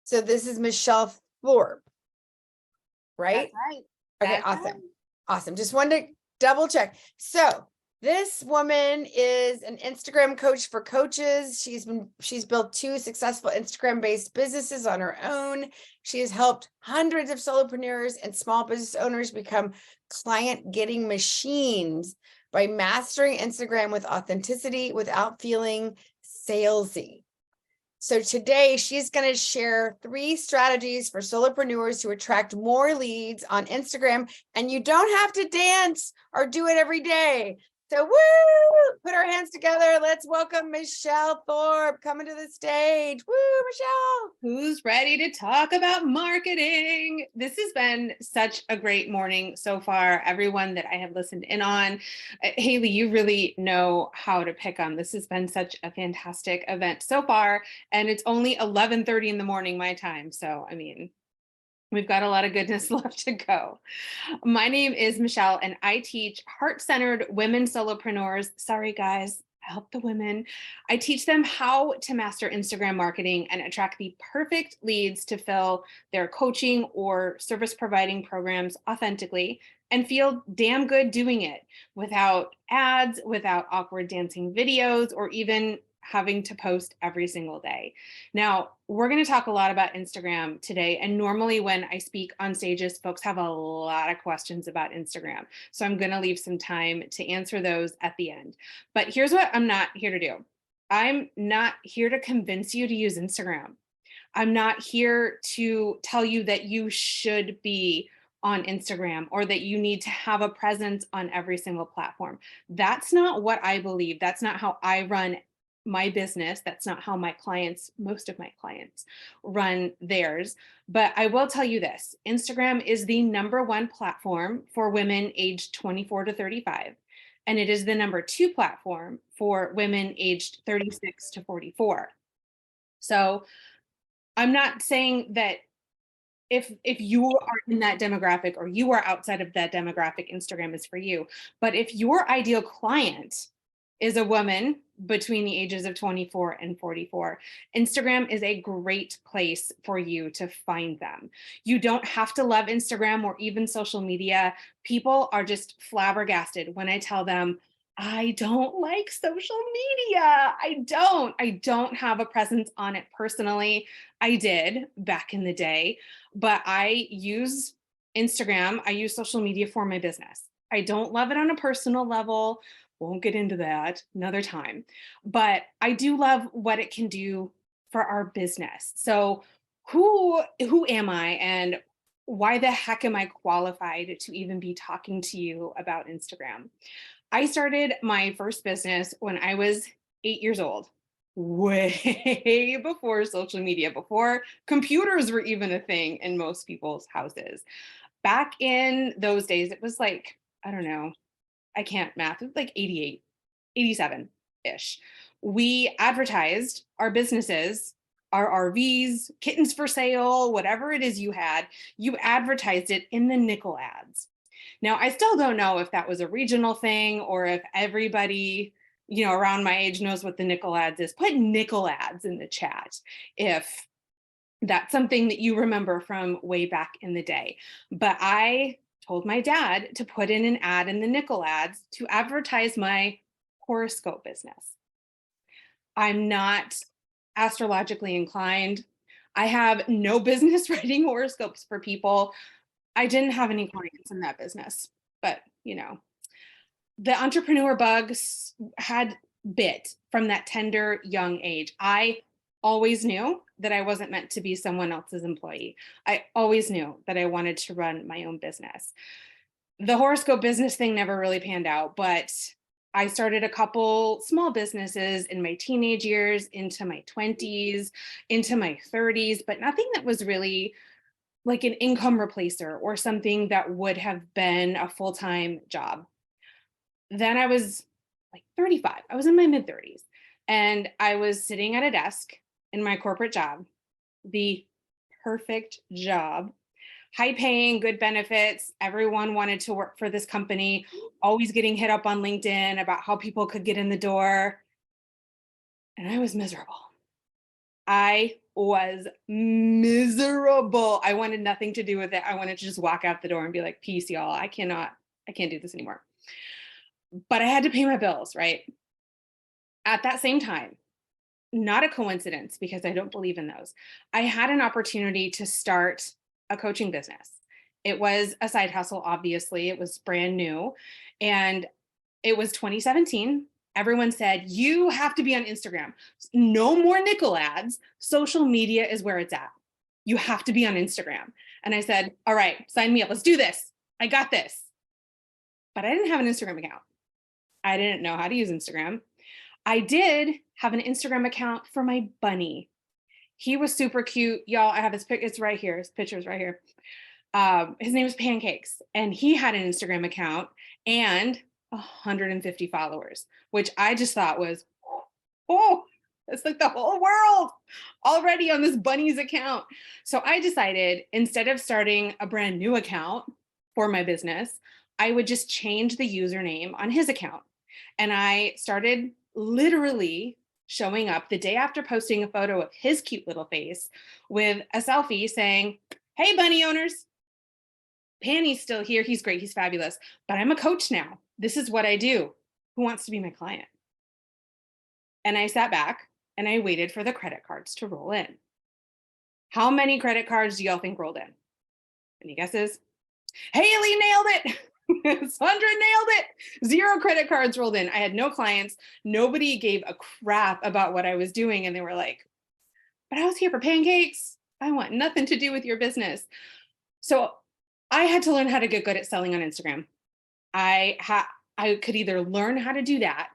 So this is Mishelle Thorpe, right? That's right. Okay, That's awesome. right. Awesome. Just wanted to double check. So this woman is an Instagram coach for coaches. She's built 2 successful Instagram-based businesses on her own. She has helped hundreds of solopreneurs and small business owners become client-getting machines by mastering Instagram with authenticity without feeling salesy. So today she's going to share 3 strategies for solopreneurs to attract more leads on Instagram. And you don't have to dance or do it every day. So woo, put our hands together. Let's welcome Mishelle Thorpe coming to the stage. Woo, Mishelle. Who's ready to talk about marketing? This has been such a great morning so far. Everyone that I have listened in on, Haley, you really know how to pick on. This has been such a fantastic event so far. And it's only 11:30 in the morning, my time. So, I mean, we've got a lot of goodness left to go. My name is Mishelle, and I teach heart-centered women solopreneurs. Sorry, guys, I help the women. I teach them how to master Instagram marketing and attract the perfect leads to fill their coaching or service providing programs authentically and feel damn good doing it without ads, without awkward dancing videos, or even having to post every single day. Now, we're going to talk a lot about Instagram today. And normally when I speak on stages, folks have a lot of questions about Instagram. So I'm going to leave some time to answer those at the end. But here's what I'm not here to do. I'm not here to convince you to use Instagram. I'm not here to tell you that you should be on Instagram or that you need to have a presence on every single platform. That's not what I believe. That's not how I run my business. That's not how my clients, most of my clients, run theirs. But I will tell you this, Instagram is the #1 platform for women aged 24 to 35. And it is the #2 platform for women aged 36 to 44. So I'm not saying that if you are in that demographic or you are outside of that demographic, Instagram is for you. But if your ideal client is a woman between the ages of 24 and 44, Instagram is a great place for you to find them. You don't have to love Instagram or even social media. People are just flabbergasted when I tell them, I don't like social media. I don't have a presence on it personally. I did back in the day, but I use Instagram. I use social media for my business. I don't love it on a personal level. Won't get into that another time, but I do love what it can do for our business. So who am I and why the heck am I qualified to even be talking to you about Instagram? I started my first business when I was 8 years old, way before social media, before computers were even a thing in most people's houses. Back in those days, it was like, I don't know, I can't math, it was like 88, 87-ish. We advertised our businesses, our RVs, kittens for sale, whatever it is you had, you advertised it in the nickel ads. Now, I still don't know if that was a regional thing or if everybody, around my age knows what the nickel ads is. Put nickel ads in the chat if that's something that you remember from way back in the day. But I told my dad to put in an ad in the nickel ads to advertise my horoscope business. I'm not astrologically inclined. I have no business writing horoscopes for people. I didn't have any clients in that business, but the entrepreneur bugs had bit from that tender young age. I always knew that I wasn't meant to be someone else's employee. I always knew that I wanted to run my own business. The horoscope business thing never really panned out, but I started a couple small businesses in my teenage years, into my 20s, into my 30s, but nothing that was really like an income replacer or something that would have been a full-time job. Then I was like 35. I was in my mid-30s and I was sitting at a desk in my corporate job, the perfect job, high paying, good benefits. Everyone wanted to work for this company, always getting hit up on LinkedIn about how people could get in the door. And I was miserable. I was miserable. I wanted nothing to do with it. I wanted to just walk out the door and be like, peace, y'all. I can't do this anymore. But I had to pay my bills, right? At that same time, not a coincidence because I don't believe in those. I had an opportunity to start a coaching business. It was a side hustle, obviously. It was brand new. And it was 2017. Everyone said, you have to be on Instagram. No more nickel ads. Social media is where it's at. You have to be on Instagram. And I said, all right, sign me up. Let's do this. I got this. But I didn't have an Instagram account. I didn't know how to use Instagram. I did have an Instagram account for my bunny. He was super cute. Y'all, I have his pic. It's right here. His picture's right here. His name is Pancakes. And he had an Instagram account and 150 followers, which I just thought was, oh, it's like the whole world already on this bunny's account. So I decided instead of starting a brand new account for my business, I would just change the username on his account. And I started literally showing up the day after posting a photo of his cute little face with a selfie saying, hey, bunny owners, Panny's still here. He's great. He's fabulous. But I'm a coach now. This is what I do. Who wants to be my client? And I sat back and I waited for the credit cards to roll in. How many credit cards do y'all think rolled in? Any guesses? Haley nailed it. Sandra nailed it. 0 credit cards rolled in. I had no clients. Nobody gave a crap about what I was doing. And they were like, but I was here for pancakes. I want nothing to do with your business. So I had to learn how to get good at selling on Instagram. I could either learn how to do that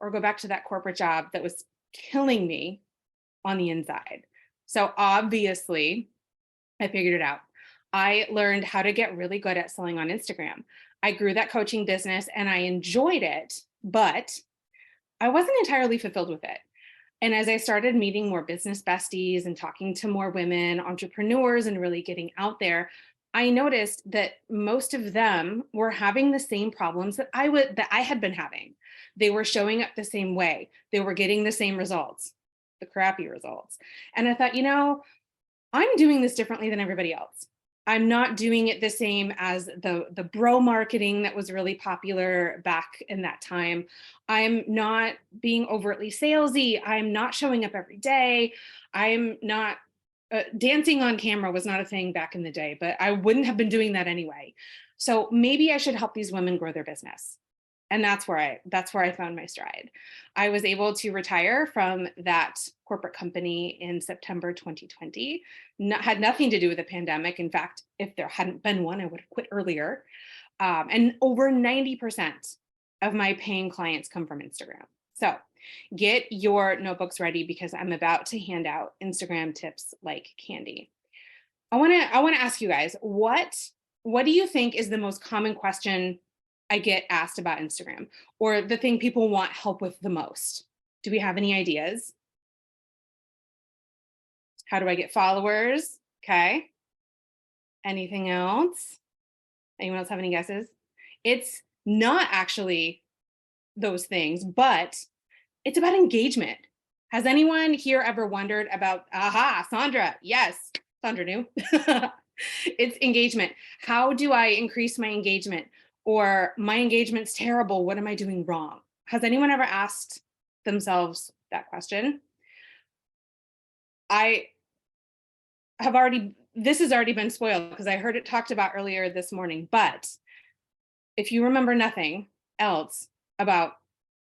or go back to that corporate job that was killing me on the inside. So obviously, I figured it out. I learned how to get really good at selling on Instagram. I grew that coaching business and I enjoyed it, but I wasn't entirely fulfilled with it. And as I started meeting more business besties and talking to more women, entrepreneurs, and really getting out there, I noticed that most of them were having the same problems that I had been having. They were showing up the same way. They were getting the same results, the crappy results. And I thought, I'm doing this differently than everybody else. I'm not doing it the same as the bro marketing that was really popular back in that time. I'm not being overtly salesy. I'm not showing up every day. I'm not dancing on camera was not a thing back in the day, but I wouldn't have been doing that anyway. So maybe I should help these women grow their business. And that's where I found my stride. I was able to retire from that corporate company in September 2020. Had nothing to do with the pandemic. In fact, if there hadn't been one, I would have quit earlier. And over 90% of my paying clients come from Instagram. So get your notebooks ready because I'm about to hand out Instagram tips like candy. I want to ask you guys, what do you think is the most common question I get asked about Instagram, or the thing people want help with the most? Do we have any ideas? How do I get followers? Okay. Anything else? Anyone else have any guesses? It's not actually those things, but it's about engagement. Has anyone here ever wondered about, Sandra? Yes, Sandra knew. It's engagement. How do I increase my engagement? Or my engagement's terrible. What am I doing wrong? Has anyone ever asked themselves that question? This has already been spoiled because I heard it talked about earlier this morning, but if you remember nothing else about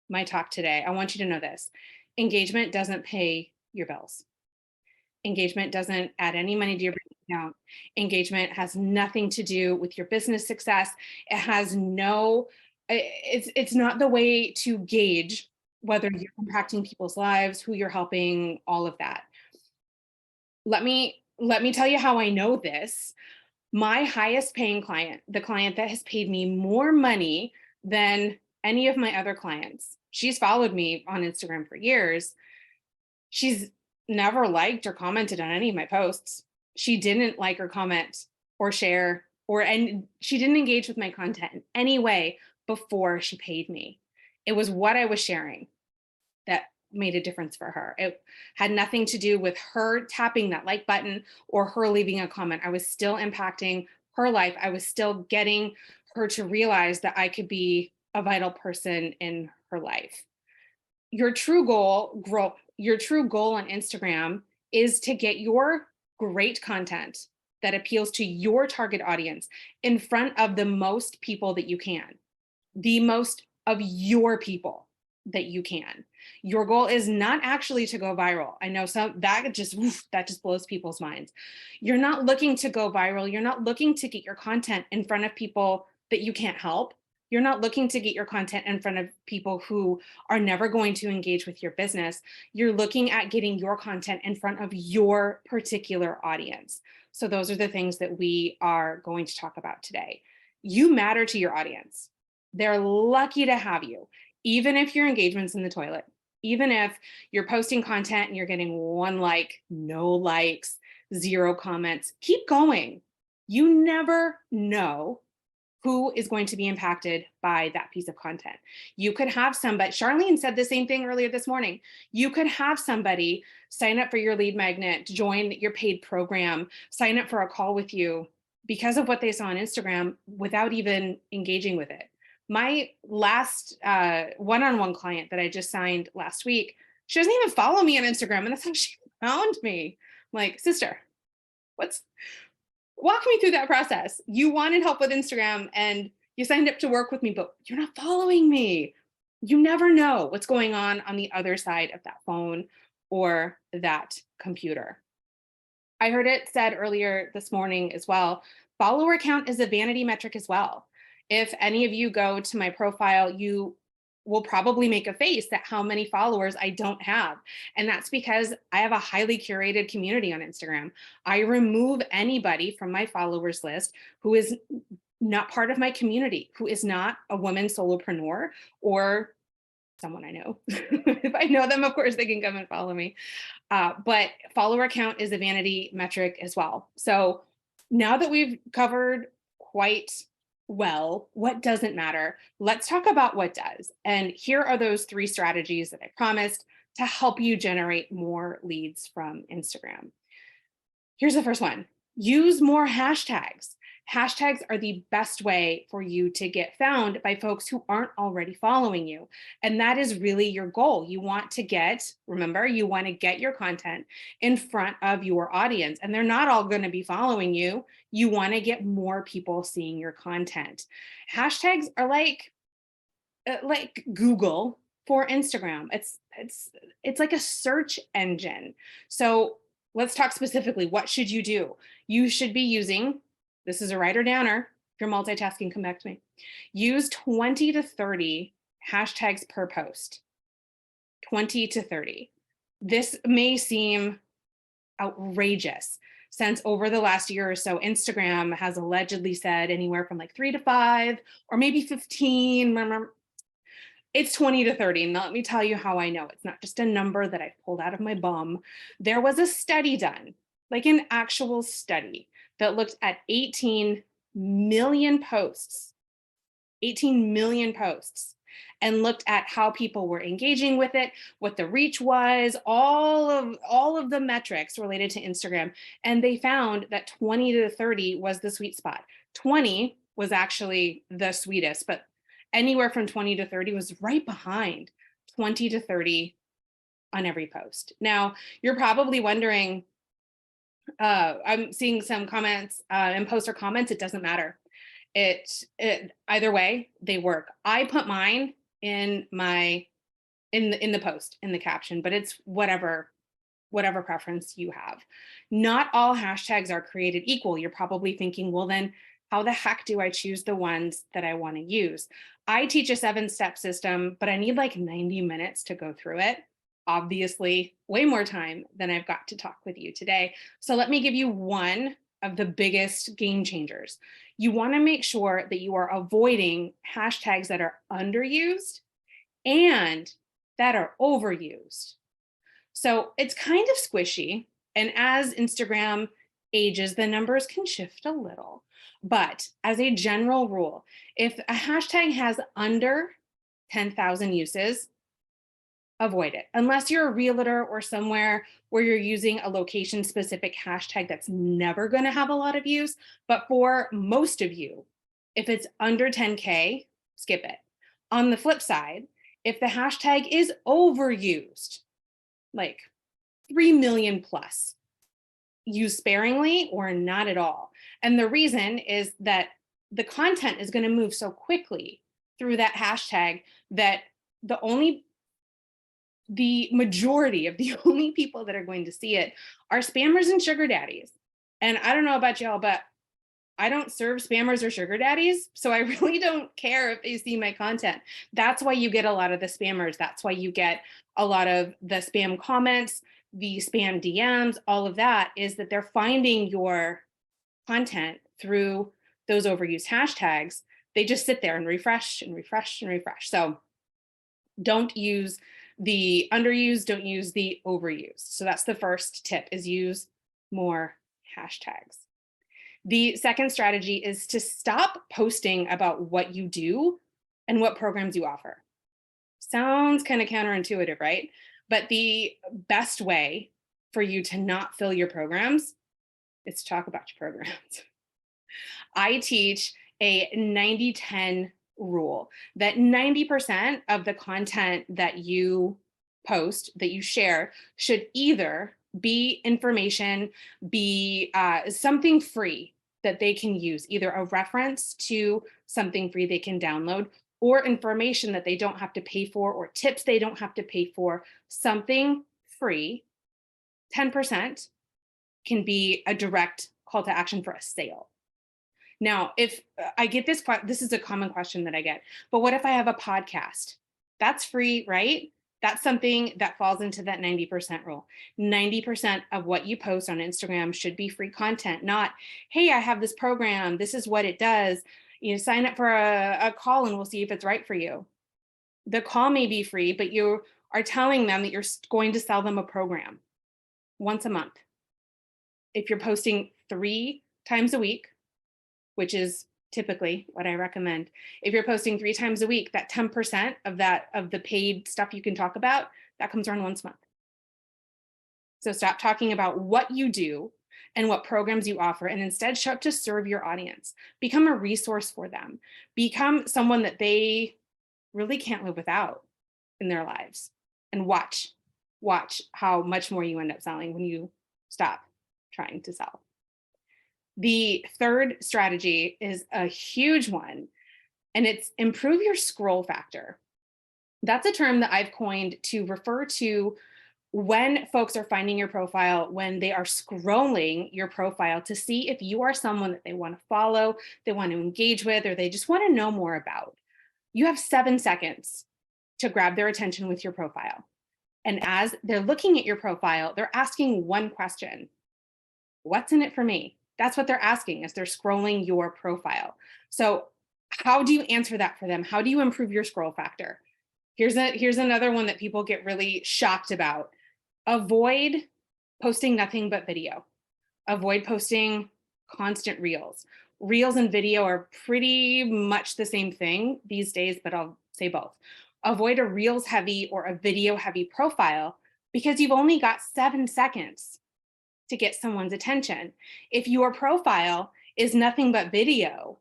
my talk today, I want you to know this. Engagement doesn't pay your bills. Engagement doesn't add any money to your bank account. Engagement has nothing to do with your business success. It's not the way to gauge whether you're impacting people's lives, who you're helping, all of that. Let me tell you how I know this. My highest paying client, the client that has paid me more money than any of my other clients, she's followed me on Instagram for years. She's never liked or commented on any of my posts. She didn't like or comment or share and she didn't engage with my content in any way before she paid me. It was what I was sharing that made a difference for her. It had nothing to do with her tapping that like button or her leaving a comment. I was still impacting her life. I was still getting her to realize that I could be a vital person in her life. Your true goal, your true goal on Instagram is to get your great content that appeals to your target audience in front of the most people that you can, the most of your people that you can. Your goal is not actually to go viral. I know that just blows people's minds. You're not looking to go viral. You're not looking to get your content in front of people that you can't help. You're not looking to get your content in front of people who are never going to engage with your business. You're looking at getting your content in front of your particular audience. So those are the things that we are going to talk about today. You matter to your audience. They're lucky to have you, even if your engagement's in the toilet, even if you're posting content and you're getting 1 like, no likes, 0 comments, keep going. You never know who is going to be impacted by that piece of content. You could have somebody, Charlene said the same thing earlier this morning. You could have somebody sign up for your lead magnet, join your paid program, sign up for a call with you because of what they saw on Instagram without even engaging with it. My last one-on-one client that I just signed last week, she doesn't even follow me on Instagram, and that's how she found me. I'm like, sister, walk me through that process. You wanted help with Instagram and you signed up to work with me, but you're not following me. You never know what's going on the other side of that phone or that computer. I heard it said earlier this morning as well, follower count is a vanity metric as well. If any of you go to my profile, you will probably make a face at how many followers I don't have. And that's because I have a highly curated community on Instagram. I remove anybody from my followers list who is not part of my community, who is not a woman solopreneur or someone I know. If I know them, of course, they can come and follow me. But follower count is a vanity metric as well. So now that we've covered quite well what doesn't matter, let's talk about what does. And here are those 3 strategies that I promised to help you generate more leads from Instagram. Here's the first one. Use more hashtags. Hashtags are the best way for you to get found by folks who aren't already following you. And that is really your goal. You want to get, remember, you want to get your content in front of your audience, and they're not all going to be following you. You want to get more people seeing your content. Hashtags are like Google for Instagram. It's like a search engine. So let's talk specifically. What should you do? You should be using, this is a writer downer. If you're multitasking, come back to me. Use 20 to 30 hashtags per post. 20 to 30. This may seem outrageous since over the last year or so, Instagram has allegedly said anywhere from like 3 to 5 or maybe 15. It's 20 to 30. And let me tell you how I know. It's not just a number that I pulled out of my bum. There was a study done, like an actual study that looked at 18 million posts, and looked at how people were engaging with it, what the reach was, all of the metrics related to Instagram. And they found that 20 to 30 was the sweet spot. 20 was actually the sweetest, but anywhere from 20 to 30 was right behind 20 to 30 on every post. Now, you're probably wondering, I'm seeing some comments and poster comments, it doesn't matter. Either way, they work. I put mine in the post, in the caption, but it's whatever preference you have. Not all hashtags are created equal. You're probably thinking, well, then how the heck do I choose the ones that I want to use? I teach a 7-step system, but I need like 90 minutes to go through it. Obviously, way more time than I've got to talk with you today. So let me give you one of the biggest game changers. You want to make sure that you are avoiding hashtags that are underused and that are overused. So it's kind of squishy. And as Instagram ages, the numbers can shift a little. But as a general rule, if a hashtag has under 10,000 uses, avoid it. Unless you're a realtor or somewhere where you're using a location specific hashtag that's never going to have a lot of use. But for most of you, if it's under 10K, skip it. On the flip side, if the hashtag is overused, like 3 million plus, use sparingly or not at all. And the reason is that the content is going to move so quickly through that hashtag that the majority of the only people that are going to see it are spammers and sugar daddies. And I don't know about y'all, but I don't serve spammers or sugar daddies, so I really don't care if they see my content. That's why you get a lot of the spammers. That's why you get a lot of the spam comments, the spam DMs, all of that is that they're finding your content through those overused hashtags. They just sit there and refresh and refresh and refresh. So don't use the underused, don't use the overused. So that's the first tip, is use more hashtags. The second strategy is to stop posting about what you do and what programs you offer. Sounds kind of counterintuitive, right? But the best way for you to not fill your programs is to talk about your programs. I teach a 90-10 rule that 90% of the content that you post, that you share, should either be information, be something free that they can use, either a reference to something free they can download, or information that they don't have to pay for, or tips they don't have to pay for, something free. 10% can be a direct call to action for a sale. Now, if I get this is a common question that I get, but what if I have a podcast? That's free, right? That's something that falls into that 90% rule. 90% of what you post on Instagram should be free content, not, hey, I have this program, this is what it does. Sign up for a call and we'll see if it's right for you. The call may be free, but you are telling them that you're going to sell them a program once a month. If you're posting 3 times a week, which is typically what I recommend. If you're posting 3 times a week, that 10% of the paid stuff you can talk about, that comes around once a month. So stop talking about what you do and what programs you offer, and instead show up to serve your audience. Become a resource for them. Become someone that they really can't live without in their lives. And watch how much more you end up selling when you stop trying to sell. The third strategy is a huge one, and it's improve your scroll factor. That's a term that I've coined to refer to when folks are finding your profile, when they are scrolling your profile to see if you are someone that they want to follow, they want to engage with, or they just want to know more about. You have 7 seconds to grab their attention with your profile. And as they're looking at your profile, they're asking one question: what's in it for me? That's what they're asking as they're scrolling your profile. So how do you answer that for them? How do you improve your scroll factor? Here's another one that people get really shocked about. Avoid posting nothing but video. Avoid posting constant reels. Reels and video are pretty much the same thing these days, but I'll say both. Avoid a reels heavy or a video heavy profile because you've only got 7 seconds to get someone's attention. If your profile is nothing but video,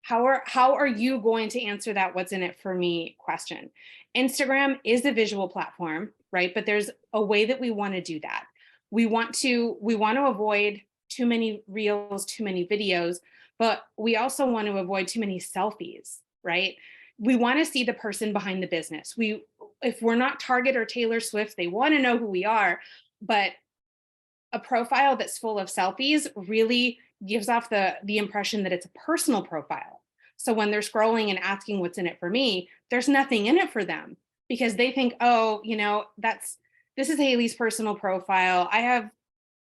how are you going to answer that what's in it for me question? Instagram is a visual platform, right? But there's a way that we want to do that. We want to avoid too many reels, too many videos, but we also want to avoid too many selfies, right? We want to see the person behind the business. If we're not Target or Taylor Swift, they want to know who we are. But a profile that's full of selfies really gives off the impression that it's a personal profile. So when they're scrolling and asking what's in it for me, there's nothing in it for them because they think, oh, this is Haley's personal profile. I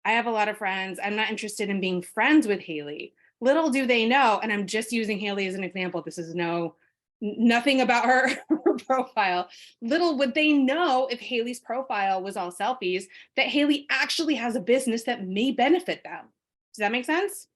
have a lot of friends. I'm not interested in being friends with Haley. Little do they know, and I'm just using Haley as an example. This is nothing about her profile. Little would they know, if Haley's profile was all selfies, that Haley actually has a business that may benefit them. Does that make sense?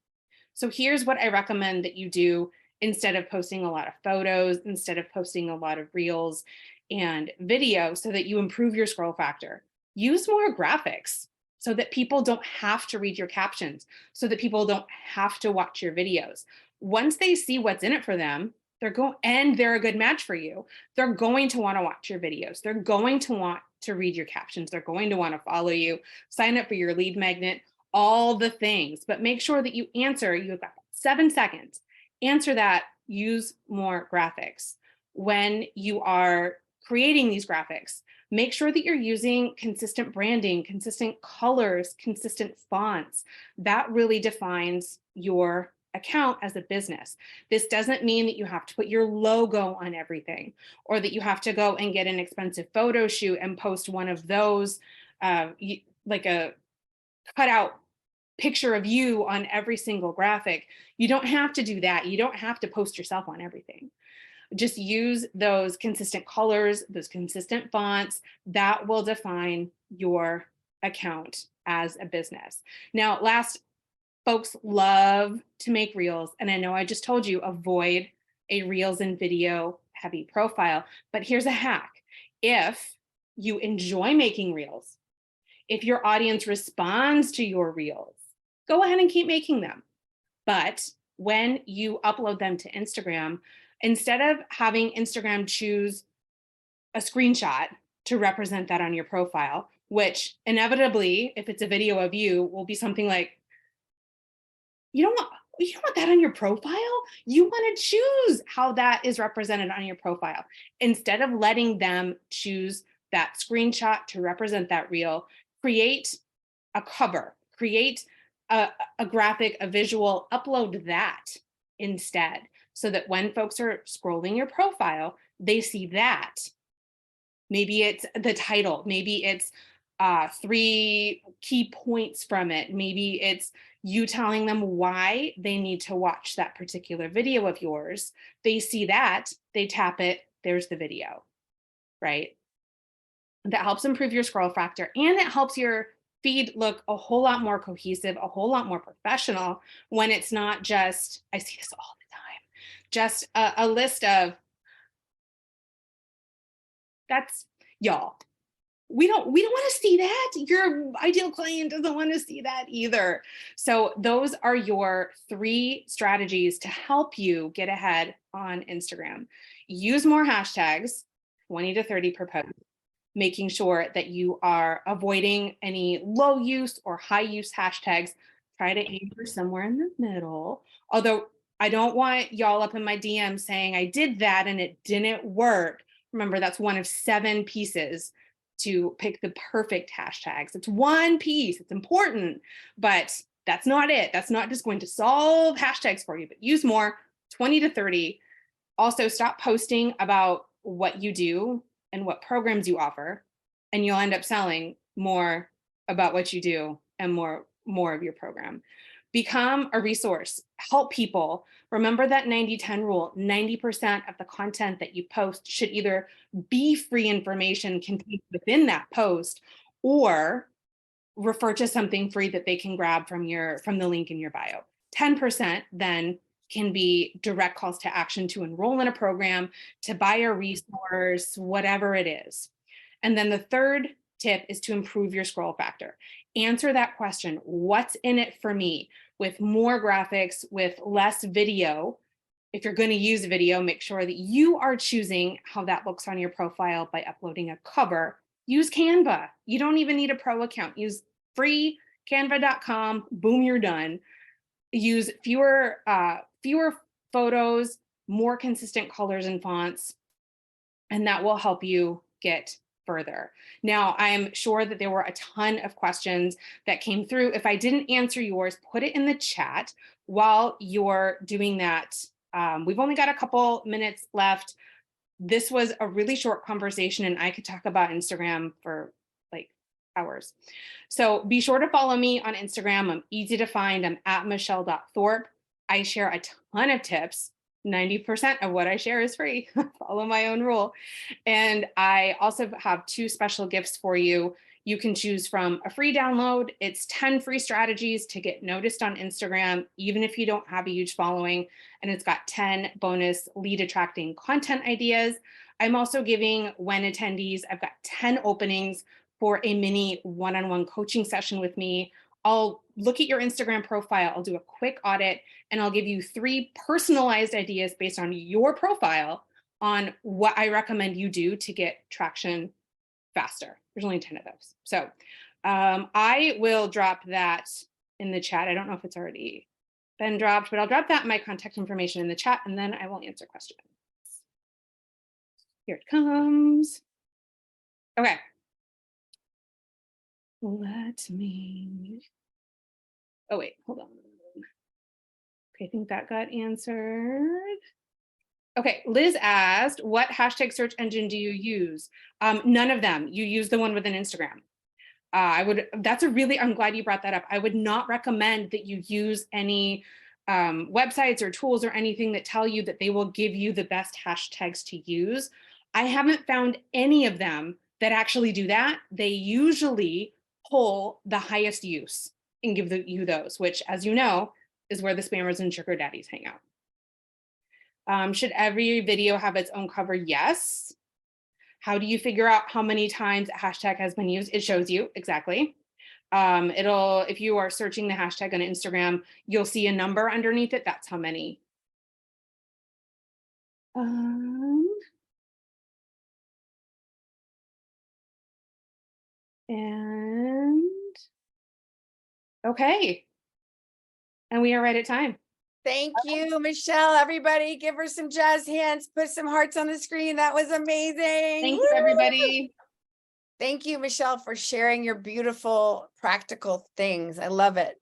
So here's what I recommend that you do instead of posting a lot of photos, instead of posting a lot of reels, and video so that you improve your scroll factor. Use more graphics so that people don't have to read your captions, so that people don't have to watch your videos. Once they see what's in it for them, they're a good match for you, they're going to want to watch your videos. They're going to want to read your captions. They're going to want to follow you, sign up for your lead magnet, all the things. But make sure that you answer, you've got 7 seconds. Answer that, use more graphics. When you are creating these graphics, make sure that you're using consistent branding, consistent colors, consistent fonts. That really defines your account as a business. This doesn't mean that you have to put your logo on everything, or that you have to go and get an expensive photo shoot and post one of those, like a cutout picture of you on every single graphic. You don't have to do that. You don't have to post yourself on everything. Just use those consistent colors, those consistent fonts. That will define your account as a business. Now, last, folks love to make reels. And I know I just told you, avoid a reels and video heavy profile, but here's a hack. If you enjoy making reels, if your audience responds to your reels, go ahead and keep making them. But when you upload them to Instagram, instead of having Instagram choose a screenshot to represent that on your profile, which inevitably, if it's a video of you, will be something like, you don't want that on your profile. You want to choose how that is represented on your profile. Instead of letting them choose that screenshot to represent that reel, create a cover, create a graphic, a visual, upload that instead, so that when folks are scrolling your profile, they see that. Maybe it's the title, maybe it's 3 key points from it. Maybe it's you telling them why they need to watch that particular video of yours. They see that, they tap it, there's the video, right? That helps improve your scroll factor, and it helps your feed look a whole lot more cohesive, a whole lot more professional, when it's not just, I see this all the time, just a list of, that's y'all. We don't want to see that. Your ideal client doesn't want to see that either. So those are your 3 strategies to help you get ahead on Instagram. Use more hashtags, 20 to 30 per post, making sure that you are avoiding any low use or high use hashtags. Try to aim for somewhere in the middle. Although I don't want y'all up in my DM saying I did that and it didn't work. Remember, that's one of 7 pieces to pick the perfect hashtags. It's one piece, it's important, but that's not it. That's not just going to solve hashtags for you, but use more, 20 to 30. Also, stop posting about what you do and what programs you offer, and you'll end up selling more about what you do and more of your program. Become a resource, help people. Remember that 90-10 rule. 90% of the content that you post should either be free information contained within that post, or refer to something free that they can grab from the link in your bio. 10% then can be direct calls to action to enroll in a program, to buy a resource, whatever it is. And then the third tip is to improve your scroll factor. Answer that question, what's in it for me? With more graphics, with less video. If you're going to use video, make sure that you are choosing how that looks on your profile by uploading a cover. Use Canva. You don't even need a pro account. Use free canva.com. Boom, you're done. Use fewer photos, more consistent colors and fonts, and that will help you get further. Now, I'm sure that there were a ton of questions that came through. If I didn't answer yours, put it in the chat. While you're doing that, we've only got a couple minutes left. This was a really short conversation, and I could talk about Instagram for like hours. So be sure to follow me on Instagram. I'm easy to find. I'm at Mishelle.Thorpe. I share a ton of tips. 90% of what I share is free. Follow my own rule. And I also have 2 special gifts for you. You can choose from a free download. It's 10 free strategies to get noticed on Instagram, even if you don't have a huge following. And it's got 10 bonus lead attracting content ideas. I'm also giving WEN attendees, I've got 10 openings for a mini one-on-one coaching session with me. I'll look at your Instagram profile, I'll do a quick audit, and I'll give you 3 personalized ideas based on your profile on what I recommend you do to get traction faster. There's only 10 of those. So I will drop that in the chat. I don't know if it's already been dropped, but I'll drop that my contact information in the chat, and then I will answer questions. Here it comes. Okay. Let me, oh wait, hold on. Okay, I think that got answered. Okay, Liz asked, what hashtag search engine do you use? None of them. You use the one with an Instagram. I'm glad you brought that up. I would not recommend that you use any websites or tools or anything that tell you that they will give you the best hashtags to use. I haven't found any of them that actually do that. They usually pull the highest use and give you those, which, as you know, is where the spammers and sugar daddies hang out. Should every video have its own cover? Yes. How do you figure out how many times a hashtag has been used? It shows you exactly. If you are searching the hashtag on Instagram, you'll see a number underneath it. That's how many. And okay. And we are right at time. Thank you, Mishelle. Everybody give her some jazz hands, put some hearts on the screen. That was amazing. Thank you, everybody. Thank you, Mishelle, for sharing your beautiful, practical things. I love it.